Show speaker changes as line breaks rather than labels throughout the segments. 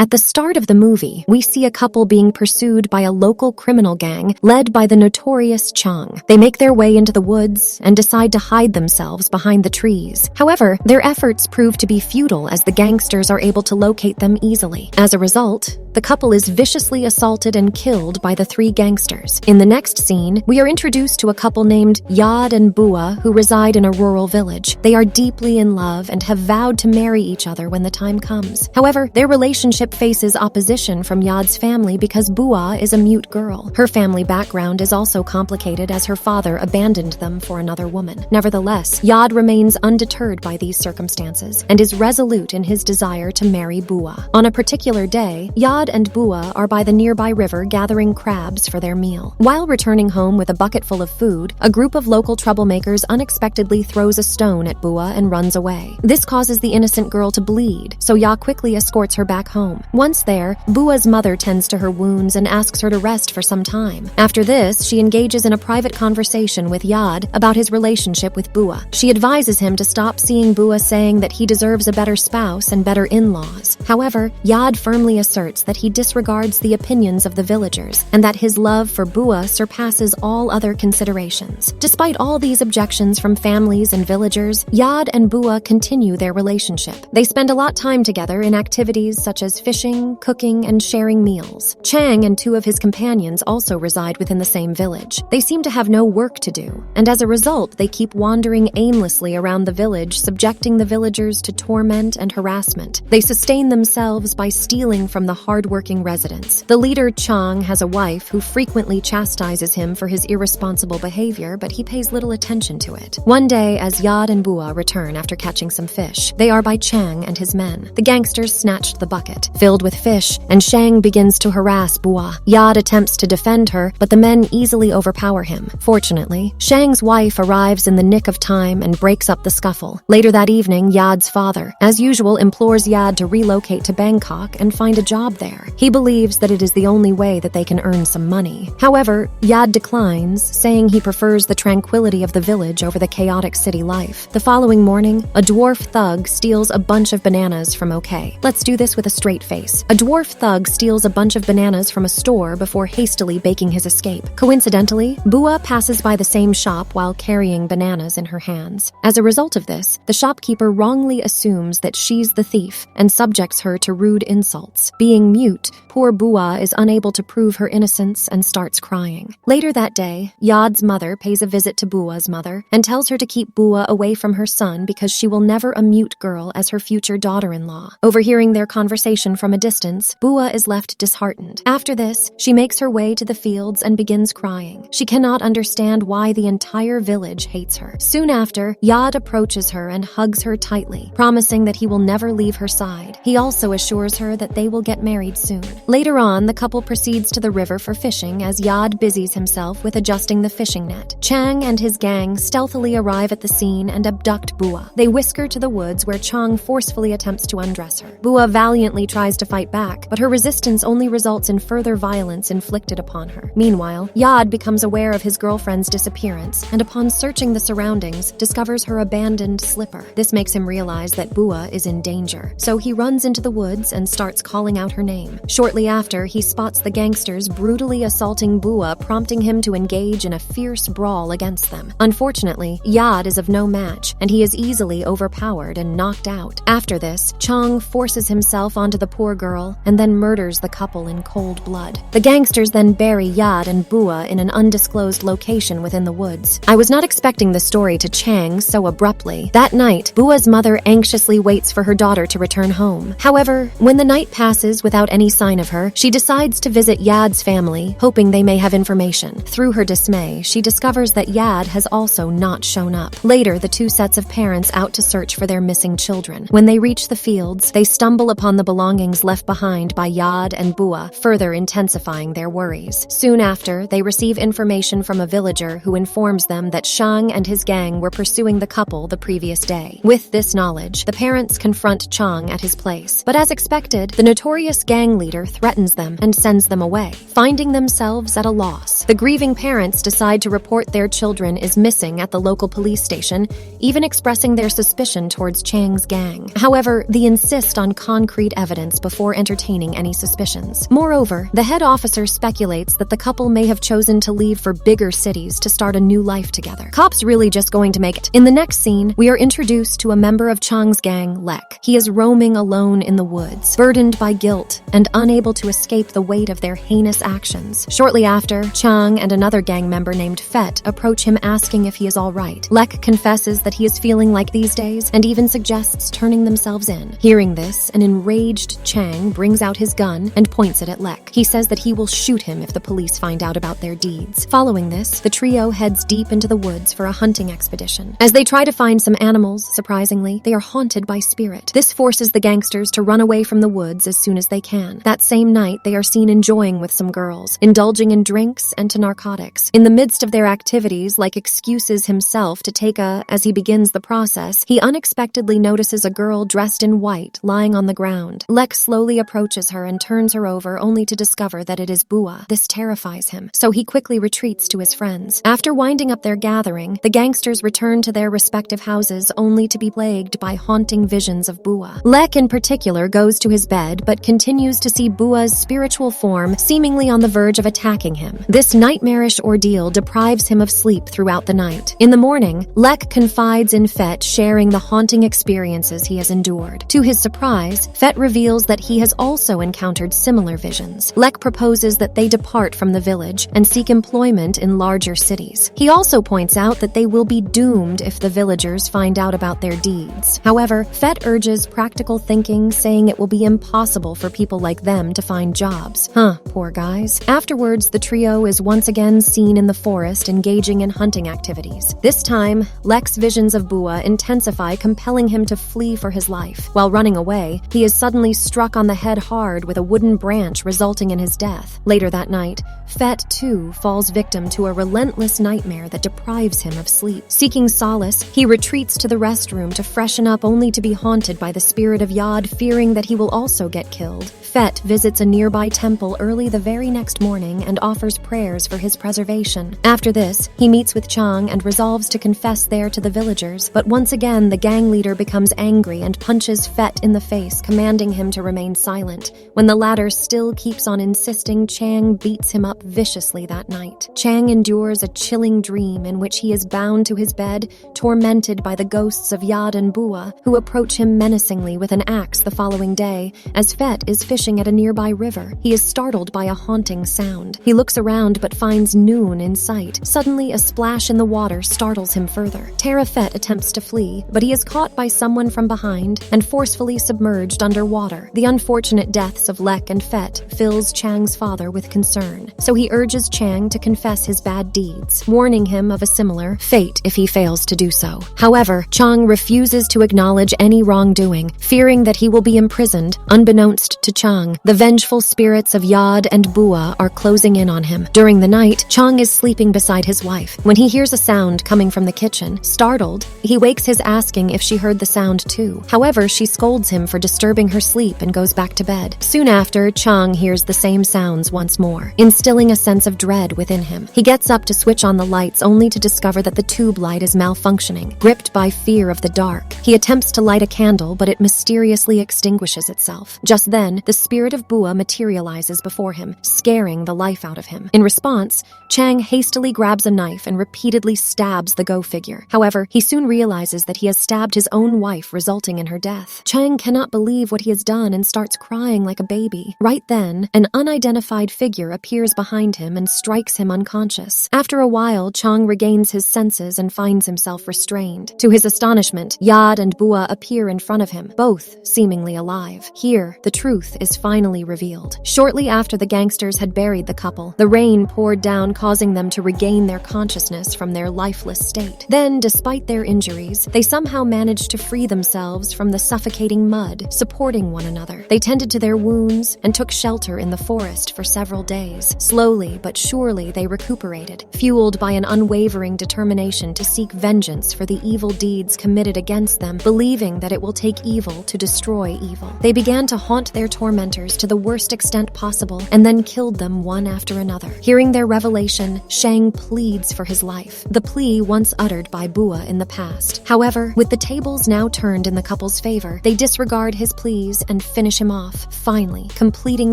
At the start of the movie, we see a couple being pursued by a local criminal gang led by the notorious Chang. They make their way into the woods and decide to hide themselves behind the trees. However, their efforts prove to be futile as the gangsters are able to locate them easily. As a result, the couple is viciously assaulted and killed by the three gangsters. In the next scene, we are introduced to a couple named Yad and Bua who reside in a rural village. They are deeply in love and have vowed to marry each other when the time comes. However, their relationship faces opposition from Yad's family because Bua is a mute girl. Her family background is also complicated as her father abandoned them for another woman. Nevertheless, Yad remains undeterred by these circumstances and is resolute in his desire to marry Bua. On a particular day, Yad and Bua are by the nearby river gathering crabs for their meal. While returning home with a bucket full of food, a group of local troublemakers unexpectedly throws a stone at Bua and runs away. This causes the innocent girl to bleed, so Ya quickly escorts her back home. Once there, Bua's mother tends to her wounds and asks her to rest for some time. After this, she engages in a private conversation with Yad about his relationship with Bua. She advises him to stop seeing Bua, saying that he deserves a better spouse and better in-laws. However, Yad firmly asserts that he disregards the opinions of the villagers and that his love for Bua surpasses all other considerations. Despite all these objections from families and villagers, Yad and Bua continue their relationship. They spend a lot of time together in activities such as fishing, cooking, and sharing meals. Chang and two of his companions also reside within the same village. They seem to have no work to do, and as a result, they keep wandering aimlessly around the village, subjecting the villagers to torment and harassment. They sustain themselves by stealing from the hardworking residents. The leader, Chang, has a wife who frequently chastises him for his irresponsible behavior, but he pays little attention to it. One day, as Yad and Bua return after catching some fish, they are by Chang and his men. The gangsters snatched the bucket filled with fish, and Shang begins to harass Bua. Yad attempts to defend her, but the men easily overpower him. Fortunately, Shang's wife arrives in the nick of time and breaks up the scuffle. Later that evening, Yad's father, as usual, implores Yad to relocate to Bangkok and find a job there. He believes that it is the only way that they can earn some money. However, Yad declines, saying he prefers the tranquility of the village over the chaotic city life. The following morning, a dwarf thug steals a bunch of bananas from OK. Let's do this with a straight face. A dwarf thug steals a bunch of bananas from a store before hastily baking his escape. Coincidentally, Bua passes by the same shop while carrying bananas in her hands. As a result of this, the shopkeeper wrongly assumes that she's the thief and subjects her to rude insults. Being mute, poor Bua is unable to prove her innocence and starts crying. Later that day, Yad's mother pays a visit to Bua's mother and tells her to keep Bua away from her son because she will never a mute girl as her future daughter-in-law. Overhearing their conversation from a distance, Bua is left disheartened. After this, she makes her way to the fields and begins crying. She cannot understand why the entire village hates her. Soon after, Yad approaches her and hugs her tightly, promising that he will never leave her side. He also assures her that they will get married soon. Later on, the couple proceeds to the river for fishing as Yad busies himself with adjusting the fishing net. Chang and his gang stealthily arrive at the scene and abduct Bua. They whisk her to the woods where Chang forcefully attempts to undress her. Bua valiantly tries to fight back, but her resistance only results in further violence inflicted upon her. Meanwhile, Yad becomes aware of his girlfriend's disappearance and upon searching the surroundings, discovers her abandoned slipper. This makes him realize that Bua is in danger, so he runs into the woods and starts calling out her name. Shortly after, he spots the gangsters brutally assaulting Bua, prompting him to engage in a fierce brawl against them. Unfortunately, Yad is of no match, and he is easily overpowered and knocked out. After this, Chang forces himself onto the poor girl and then murders the couple in cold blood. The gangsters then bury Yad and Bua in an undisclosed location within the woods. I was not expecting the story to change so abruptly. That night, Bua's mother anxiously waits for her daughter to return home. However, when the night passes without any sign of her, she decides to visit Yad's family, hoping they may have information. Through her dismay, she discovers that Yad has also not shown up. Later, the two sets of parents out to search for their missing children. When they reach the fields, they stumble upon the belongings left behind by Yad and Bua, further intensifying their worries. Soon after, they receive information from a villager who informs them that Shang and his gang were pursuing the couple the previous day. With this knowledge, the parents confront Chang at his place. But as expected, the notorious gang leader threatens them and sends them away. Finding themselves at a loss, the grieving parents decide to report their children is missing at the local police station, even expressing their suspicion towards Chang's gang. However, they insist on concrete evidence before entertaining any suspicions. Moreover, the head officer speculates that the couple may have chosen to leave for bigger cities to start a new life together. Cops really just going to make it. In the next scene, we are introduced to a member of Chang's gang, Lek. He is roaming alone in the woods, burdened by guilt and unable to escape the weight of their heinous actions. Shortly after, Chang and another gang member named Fet approach him asking if he is all right. Lek confesses that he is feeling like these days and even suggests turning themselves in. Hearing this, an enraged Chang brings out his gun and points it at Lek. He says that he will shoot him if the police find out about their deeds. Following this, the trio heads deep into the woods for a hunting expedition. As they try to find some animals, surprisingly, they are haunted by spirit. This forces the gangsters to run away from the woods as soon as they can. That same night, they are seen enjoying with some girls, indulging in drinks and to narcotics. In the midst of their activities, Lek excuses himself to take as he begins the process, he unexpectedly notices a girl dressed in white lying on the ground. Lek slowly approaches her and turns her over only to discover that it is Bua. This terrifies him, so he quickly retreats to his friends. After winding up their gathering, the gangsters return to their respective houses only to be plagued by haunting visions of Bua. Lek in particular goes to his bed but continues to see Bua's spiritual form seemingly on the verge of attacking him. This nightmarish ordeal deprives him of sleep throughout the night. In the morning, Lek confides in Fet, sharing the haunting experiences he has endured. To his surprise, Fet reveals that he has also encountered similar visions. Lek proposes that they depart from the village and seek employment in larger cities. He also points out that they will be doomed if the villagers find out about their deeds. However, Fet urges practical thinking, saying it will be impossible for people like them to find jobs. Poor guys. Afterwards, the trio is once again seen in the forest engaging in hunting activities. This time, Lek's visions of Bua intensify, compelling him to flee for his life. While running away, he is suddenly struck on the head hard with a wooden branch, resulting in his death. Later that night, Fet too falls victim to a relentless nightmare that deprives him of sleep. Seeking solace, he retreats to the restroom to freshen up only to be haunted by the spirit of Yod, fearing that he will also get killed. Fet visits a nearby temple early the very next morning and offers prayers for his preservation. After this, he meets with Chang and resolves to confess there to the villagers, but once again the gang leader becomes angry and punches Fet in the face, commanding him to remain silent. When the latter still keeps on insisting, Chang beats him up viciously that night. Chang endures a chilling dream in which he is bound to his bed, tormented by the ghosts of Yad and Bua, who approach him menacingly with an axe the following day. As Fet is fishing at a nearby river, he is startled by a haunting sound. He looks around but finds Noon in sight. Suddenly, a splash in the water startles him further. Terra Fet attempts to flee, but he is caught by someone from behind and forcefully submerged underwater. The unfortunate deaths of Lek and Fet fills Chang's father with concern, so he urges Chang to confess his bad deeds, warning him of a similar fate if he fails to do so. However, Chang refuses to acknowledge any wrongdoing, fearing that he will be imprisoned. Unbeknownst to Chang, the vengeful spirits of Yad and Bua are closing in on him. During the night, Chang is sleeping beside his wife when he hears a sound coming from the kitchen. Startled, he wakes his asking if she heard the sound too. However, she scolds him for disturbing her sleep and goes back to bed. Soon after, Chang hears the same sounds once more, instilling a sense of dread within him. He gets up to switch on the lights only to discover that the tube light is malfunctioning. Gripped by fear of the dark, he attempts to light a candle, but it mysteriously extinguishes itself. Just then, the spirit of Bua materializes before him, scaring the life out of him. In response, Chang hastily grabs a knife and repeatedly stabs the Go figure. However, he soon realizes that he has stabbed his own wife, resulting in her death. Chang cannot believe what he has done and starts crying like a baby. Right then, an unidentified figure appears behind him and strikes him unconscious. After a while, Chang regains his senses and finds himself restrained. To his astonishment, Yad and Bua appear in front of him, both seemingly alive. Here, the truth is finally revealed. Shortly after the gangsters had buried the couple, the rain poured down, causing them to regain their consciousness from their lifeless state. Then, despite their injuries, they somehow managed to free themselves from the suffocating mud, supporting one another. They tended to their wounds and took shelter in the forest for several days. Slowly but surely they recuperated, fueled by an unwavering determination to seek vengeance for the evil deeds committed against them, believing that it will take evil to destroy evil. They began to haunt their tormentors tormentors to the worst extent possible and then killed them one after another. Hearing their revelation, Shang pleads for his life, the plea once uttered by Bua in the past. However, with the tables now turned in the couple's favor, they disregard his pleas and finish him off, finally completing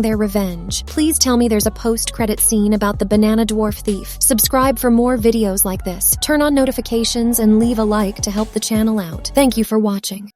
their revenge. Please tell me there's a post-credit scene about the banana dwarf thief. Subscribe for more videos like this, turn on notifications, and leave a like to help the channel out. Thank you for watching.